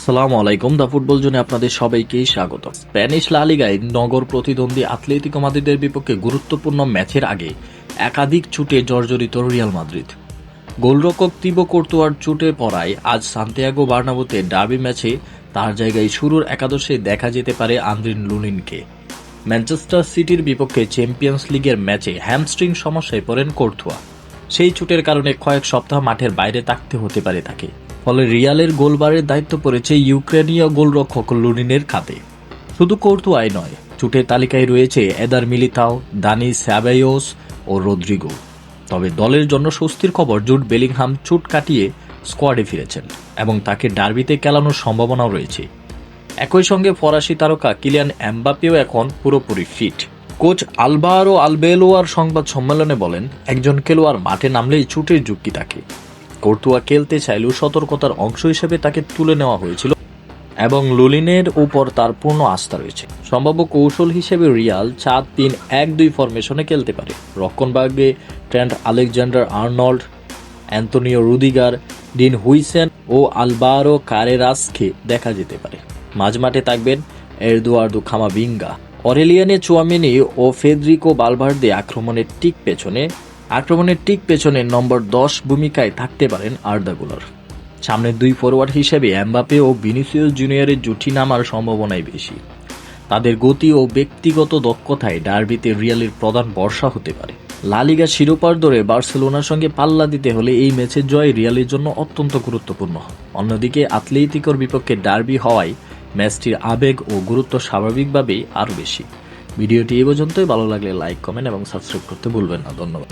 আসসালামু আলাইকুম। দা ফুটবল জোনে আপনাদের সবাইকেই স্বাগত। স্প্যানিশ লা লিগায় নগর প্রতিদ্বন্দ্বী আতলেতিকো মাদ্রিদের বিপক্ষে গুরুত্বপূর্ণ ম্যাচের আগে একাধিক চোটে জর্জরিত রিয়াল মাদ্রিদ। গোলরক্ষক তিবো কোর্তুয়ার চোটে পড়ায় আজ সান্তিয়াগো বার্নাব্যুতে ডার্বি ম্যাচে তার জায়গায় শুরুর একাদশে দেখা যেতে পারে আন্দ্রিন লুনিনকে। ম্যানচেস্টার সিটির বিপক্ষে চ্যাম্পিয়ন্স লিগের ম্যাচে হ্যামস্ট্রিং সমস্যায় পড়েন কোর্তুয়া। সেই চোটের কারণে কয়েক সপ্তাহ মাঠের বাইরে থাকতে হতে পারে তাকে। ফলে রিয়ালের গোলবারের দায়িত্ব পড়েছে ইউক্রেনীয় গোলরক্ষক লুনিনের খাতে। শুধু কোর্তুয়াই নয়, চোটের তালিকায় রয়েছে এদার মিলিতাও, দানি স্যাবাইওস ও রদ্রিগো। তবে দলের জন্য স্বস্তির খবর, জুড বেলিংহাম চোট কাটিয়ে স্কোয়াডে ফিরেছেন এবং তাকে ডার্বিতে খেলানোর সম্ভাবনাও রয়েছে। একই সঙ্গে ফরাসি তারকা কিলিয়ান এমবাপ্পেও এখন পুরোপুরি ফিট। কোচ আলভারো আলবেলোয়ার সংবাদ সম্মেলনে বলেন, একজন খেলোয়াড় মাঠে নামলেই চোটের ঝুঁকি থাকে। কোর্তুয়া খেলতে চাইলেও সতর্কতার অংশ হিসেবে তাকে তুলে নেওয়া হয়েছিল এবং লুলিনের উপর তার পূর্ণ আস্থা রয়েছে। সম্ভাব্য কৌশল হিসেবে রিয়াল 4-3-1-2 ফরমেশনে খেলতে পারে। রক্ষণভাগে Trent Alexander Arnold, Antonio Rudiger, Dean Huijsen ও আলভারো কারেরাসকে দেখা যেতে পারে। মাঝমাঠে থাকবেন এদুয়ার্দো কামাভিঙ্গা, অরেলিয়ানে চুয়ামেনি ও ফেদরিকো ভালভার্দে। আক্রমণের ঠিক পেছনে নম্বর 10 ভূমিকায় থাকতে পারেন আর্দা গুলার। সামনের দুই ফরওয়ার্ড হিসেবে এমবাপ্পে ও ভিনিসিয়াস জুনিয়রের জুটি নামার সম্ভাবনাই বেশি। তাদের গতি ও ব্যক্তিগত দক্ষতায় ডার্বিতে রিয়ালের প্রধান ভরসা হতে পারে। লা লিগা শিরোপার দৌড়ে বার্সেলোনার সঙ্গে পাল্লা দিতে হলে এই ম্যাচের জয় রিয়ালের জন্য অত্যন্ত গুরুত্বপূর্ণ। অন্যদিকে আতলেতিকোর বিপক্ষে ডার্বি হওয়ায় ম্যাচটির আবেগ ও গুরুত্ব স্বাভাবিকভাবেই আরও বেশি। ভিডিওটি এই পর্যন্তই। ভালো লাগলে লাইক, কমেন্ট এবং সাবস্ক্রাইব করতে ভুলবেন না। ধন্যবাদ।